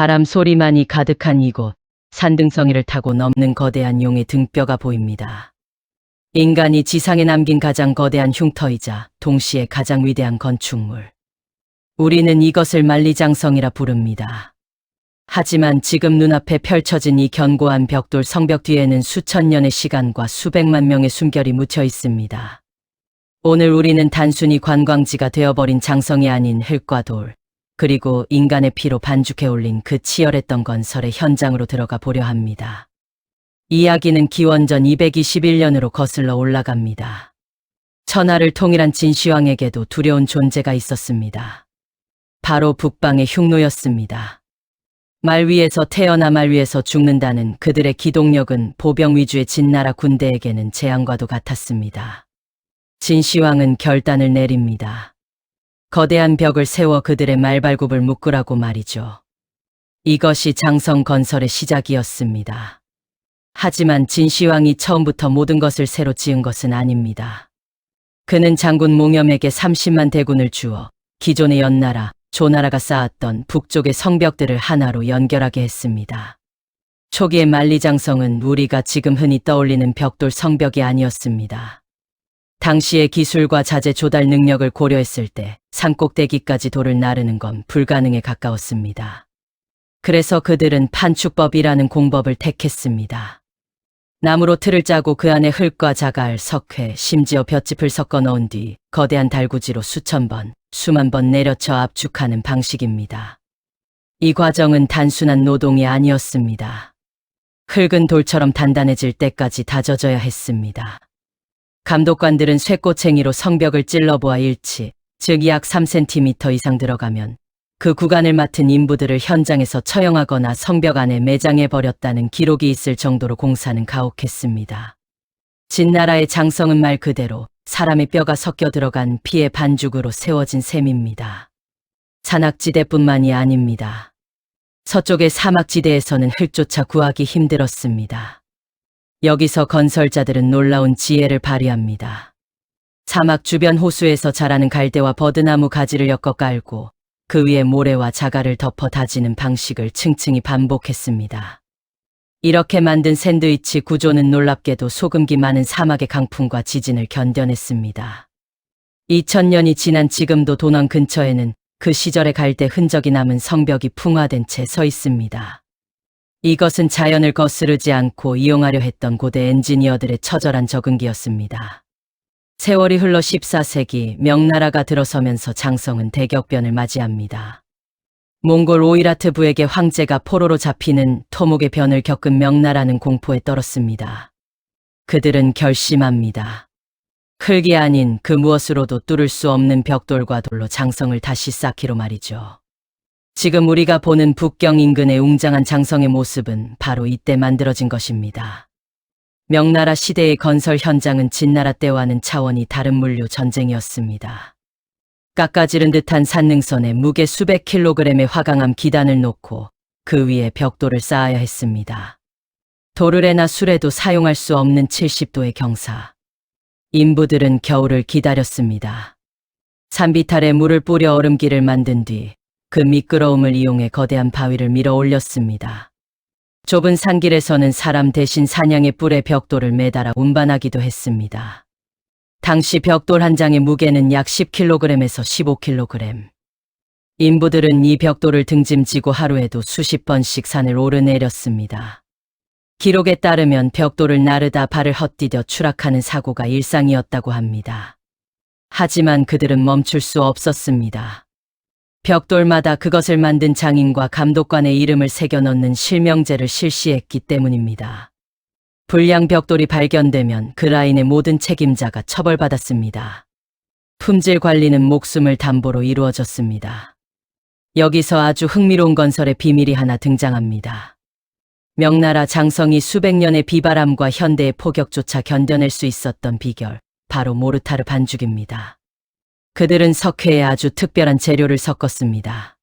바람 소리만이 가득한 이곳, 산등성이를 타고 넘는 거대한 용의 등뼈가 보입니다. 인간이 지상에 남긴 가장 거대한 흉터이자 동시에 가장 위대한 건축물. 우리는 이것을 만리장성이라 부릅니다. 하지만 지금 눈앞에 펼쳐진 이 견고한 벽돌 성벽 뒤에는 수천 년의 시간과 수백만 명의 숨결이 묻혀 있습니다. 오늘 우리는 단순히 관광지가 되어버린 장성이 아닌 흙과 돌, 그리고 인간의 피로 반죽해 올린 그 치열했던 건설의 현장으로 들어가 보려 합니다. 이야기는 기원전 221년으로 거슬러 올라갑니다. 천하를 통일한 진시황에게도 두려운 존재가 있었습니다. 바로 북방의 흉노였습니다. 말 위에서 태어나 말 위에서 죽는다는 그들의 기동력은 보병 위주의 진나라 군대에게는 재앙과도 같았습니다. 진시황은 결단을 내립니다. 거대한 벽을 세워 그들의 말발굽을 묶으라고 말이죠. 이것이 장성 건설의 시작이었습니다. 하지만 진시황이 처음부터 모든 것을 새로 지은 것은 아닙니다. 그는 장군 몽염에게 30만 대군을 주어 기존의 연나라, 조나라가 쌓았던 북쪽의 성벽들을 하나로 연결하게 했습니다. 초기의 만리장성은 우리가 지금 흔히 떠올리는 벽돌 성벽이 아니었습니다. 당시의 기술과 자재 조달 능력을 고려했을 때 산꼭대기까지 돌을 나르는 건 불가능에 가까웠습니다. 그래서 그들은 판축법이라는 공법을 택했습니다. 나무로 틀을 짜고 그 안에 흙과 자갈, 석회, 심지어 볏짚을 섞어 넣은 뒤 거대한 달구지로 수천 번, 수만 번 내려쳐 압축하는 방식입니다. 이 과정은 단순한 노동이 아니었습니다. 흙은 돌처럼 단단해질 때까지 다져져야 했습니다. 감독관들은 쇠꼬챙이로 성벽을 찔러보아 일치, 즉 약 3cm 이상 들어가면 그 구간을 맡은 인부들을 현장에서 처형하거나 성벽 안에 매장해버렸다는 기록이 있을 정도로 공사는 가혹했습니다. 진나라의 장성은 말 그대로 사람의 뼈가 섞여 들어간 피의 반죽으로 세워진 셈입니다. 산악지대뿐만이 아닙니다. 서쪽의 사막지대에서는 흙조차 구하기 힘들었습니다. 여기서 건설자들은 놀라운 지혜를 발휘합니다. 사막 주변 호수에서 자라는 갈대와 버드나무 가지를 엮어 깔고 그 위에 모래와 자갈을 덮어 다지는 방식을 층층이 반복했습니다. 이렇게 만든 샌드위치 구조는 놀랍게도 소금기 많은 사막의 강풍과 지진을 견뎌냈습니다. 2000년이 지난 지금도 도넌 근처에는 그 시절의 갈대 흔적이 남은 성벽이 풍화된 채 서 있습니다. 이것은 자연을 거스르지 않고 이용하려 했던 고대 엔지니어들의 처절한 적응기였습니다. 세월이 흘러 14세기 명나라가 들어서면서 장성은 대격변을 맞이합니다. 몽골 오이라트 부에게 황제가 포로로 잡히는 토목의 변을 겪은 명나라는 공포에 떨었습니다. 그들은 결심합니다. 흙이 아닌 그 무엇으로도 뚫을 수 없는 벽돌과 돌로 장성을 다시 쌓기로 말이죠. 지금 우리가 보는 북경 인근의 웅장한 장성의 모습은 바로 이때 만들어진 것입니다. 명나라 시대의 건설 현장은 진나라 때와는 차원이 다른 물류 전쟁이었습니다. 깎아지른 듯한 산능선에 무게 수백 킬로그램의 화강암 기단을 놓고 그 위에 벽돌을 쌓아야 했습니다. 도르래나 수레도 사용할 수 없는 70도의 경사. 인부들은 겨울을 기다렸습니다. 산비탈에 물을 뿌려 얼음기를 만든 뒤 그 미끄러움을 이용해 거대한 바위를 밀어 올렸습니다. 좁은 산길에서는 사람 대신 사냥의 뿔에 벽돌을 매달아 운반하기도 했습니다. 당시 벽돌 한 장의 무게는 약 10kg에서 15kg. 인부들은 이 벽돌을 등짐지고 하루에도 수십 번씩 산을 오르내렸습니다. 기록에 따르면 벽돌을 나르다 발을 헛디뎌 추락하는 사고가 일상이었다고 합니다. 하지만 그들은 멈출 수 없었습니다. 벽돌마다 그것을 만든 장인과 감독관의 이름을 새겨 넣는 실명제를 실시했기 때문입니다. 불량 벽돌이 발견되면 그 라인의 모든 책임자가 처벌받았습니다. 품질 관리는 목숨을 담보로 이루어졌습니다. 여기서 아주 흥미로운 건설의 비밀이 하나 등장합니다. 명나라 장성이 수백 년의 비바람과 현대의 폭격조차 견뎌낼 수 있었던 비결, 바로 모르타르 반죽입니다. 그들은 석회에 아주 특별한 재료를 섞었습니다.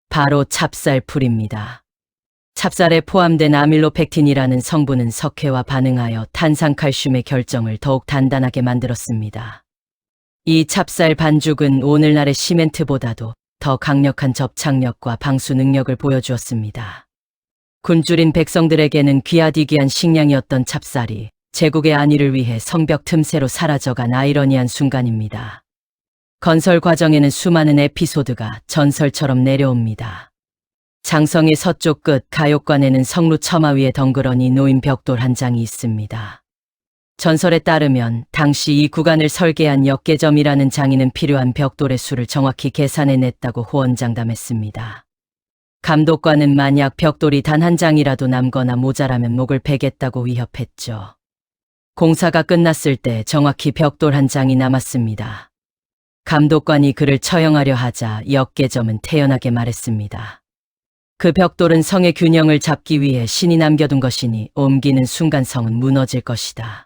바로 찹쌀풀입니다. 찹쌀에 포함된 아밀로펙틴이라는 성분은 석회와 반응하여 탄산칼슘의 결정을 더욱 단단하게 만들었습니다. 이 찹쌀 반죽은 오늘날의 시멘트보다도 더 강력한 접착력과 방수 능력을 보여주었습니다. 굶주린 백성들에게는 귀하디귀한 식량이었던 찹쌀이 제국의 안위를 위해 성벽 틈새로 사라져간 아이러니한 순간입니다. 건설 과정에는 수많은 에피소드가 전설처럼 내려옵니다. 장성의 서쪽 끝 가옥관에는 성루 처마 위에 덩그러니 놓인 벽돌 한 장이 있습니다. 전설에 따르면 당시 이 구간을 설계한 역계점이라는 장인은 필요한 벽돌의 수를 정확히 계산해냈다고 호언장담했습니다. 감독관은 만약 벽돌이 단 한 장이라도 남거나 모자라면 목을 베겠다고 위협했죠. 공사가 끝났을 때 정확히 벽돌 한 장이 남았습니다. 감독관이 그를 처형하려 하자 역계점은 태연하게 말했습니다. 그 벽돌은 성의 균형을 잡기 위해 신이 남겨둔 것이니 옮기는 순간 성은 무너질 것이다.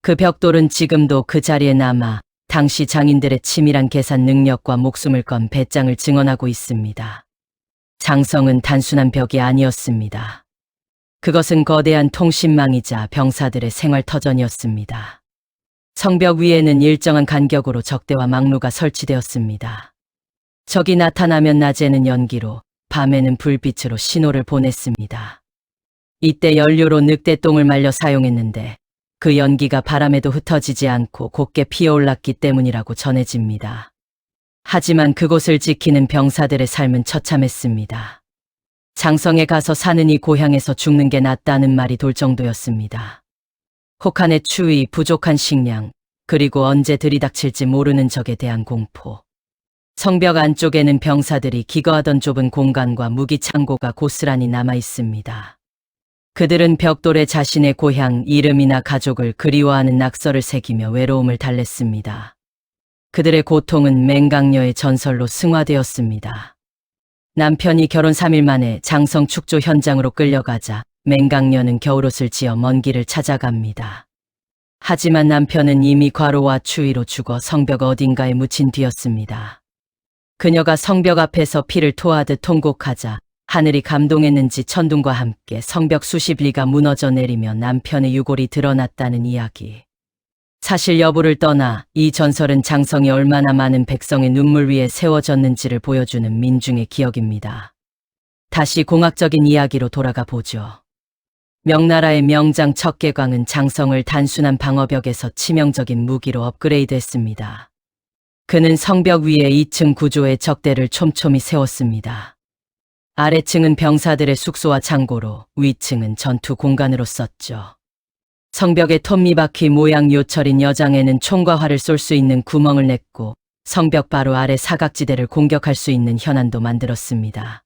그 벽돌은 지금도 그 자리에 남아 당시 장인들의 치밀한 계산 능력과 목숨을 건 배짱을 증언하고 있습니다. 장성은 단순한 벽이 아니었습니다. 그것은 거대한 통신망이자 병사들의 생활터전이었습니다. 성벽 위에는 일정한 간격으로 적대와 막루가 설치되었습니다. 적이 나타나면 낮에는 연기로, 밤에는 불빛으로 신호를 보냈습니다. 이때 연료로 늑대똥을 말려 사용했는데 그 연기가 바람에도 흩어지지 않고 곱게 피어올랐기 때문이라고 전해집니다. 하지만 그곳을 지키는 병사들의 삶은 처참했습니다. 장성에 가서 사느니 고향에서 죽는 게 낫다는 말이 돌 정도였습니다. 혹한의 추위, 부족한 식량, 그리고 언제 들이닥칠지 모르는 적에 대한 공포. 성벽 안쪽에는 병사들이 기거하던 좁은 공간과 무기 창고가 고스란히 남아 있습니다. 그들은 벽돌에 자신의 고향, 이름이나 가족을 그리워하는 낙서를 새기며 외로움을 달랬습니다. 그들의 고통은 맹강녀의 전설로 승화되었습니다. 남편이 결혼 3일 만에 장성 축조 현장으로 끌려가자 맹강녀는 겨울옷을 지어 먼 길을 찾아갑니다. 하지만 남편은 이미 과로와 추위로 죽어 성벽 어딘가에 묻힌 뒤였습니다. 그녀가 성벽 앞에서 피를 토하듯 통곡하자 하늘이 감동했는지 천둥과 함께 성벽 수십 리가 무너져 내리며 남편의 유골이 드러났다는 이야기. 사실 여부를 떠나 이 전설은 장성이 얼마나 많은 백성의 눈물 위에 세워졌는지를 보여주는 민중의 기억입니다. 다시 공학적인 이야기로 돌아가 보죠. 명나라의 명장 척계광은 장성을 단순한 방어벽에서 치명적인 무기로 업그레이드했습니다. 그는 성벽 위에 2층 구조의 적대를 촘촘히 세웠습니다. 아래층은 병사들의 숙소와 창고로, 위층은 전투 공간으로 썼죠. 성벽에 톱니바퀴 모양 요철인 여장에는 총과 활을 쏠 수 있는 구멍을 냈고 성벽 바로 아래 사각지대를 공격할 수 있는 현안도 만들었습니다.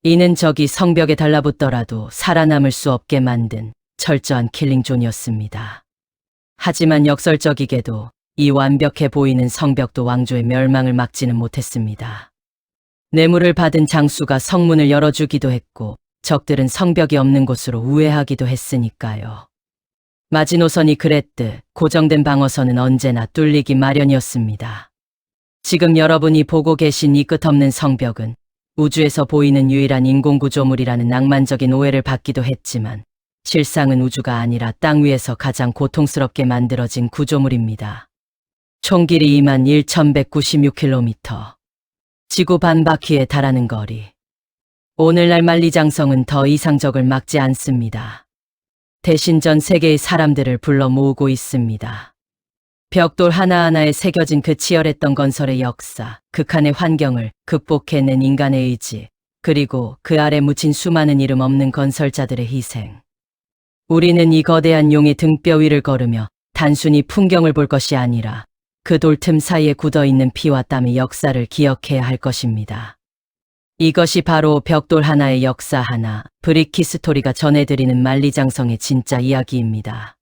이는 적이 성벽에 달라붙더라도 살아남을 수 없게 만든 철저한 킬링존이었습니다. 하지만 역설적이게도 이 완벽해 보이는 성벽도 왕조의 멸망을 막지는 못했습니다. 뇌물을 받은 장수가 성문을 열어주기도 했고 적들은 성벽이 없는 곳으로 우회하기도 했으니까요. 마지노선이 그랬듯 고정된 방어선은 언제나 뚫리기 마련이었습니다. 지금 여러분이 보고 계신 이 끝없는 성벽은 우주에서 보이는 유일한 인공구조물이라는 낭만적인 오해를 받기도 했지만 실상은 우주가 아니라 땅 위에서 가장 고통스럽게 만들어진 구조물입니다. 총 길이 21,196km. 지구 반바퀴에 달하는 거리. 오늘날 만리장성은 더 이상 적을 막지 않습니다. 대신 전 세계의 사람들을 불러 모으고 있습니다. 벽돌 하나하나에 새겨진 그 치열했던 건설의 역사, 극한의 환경을 극복해낸 인간의 의지, 그리고 그 아래 묻힌 수많은 이름 없는 건설자들의 희생. 우리는 이 거대한 용의 등뼈 위를 걸으며 단순히 풍경을 볼 것이 아니라 그 돌틈 사이에 굳어있는 피와 땀의 역사를 기억해야 할 것입니다. 이것이 바로 벽돌 하나의 역사 하나, 브릭 히스토리가 전해드리는 만리장성의 진짜 이야기입니다.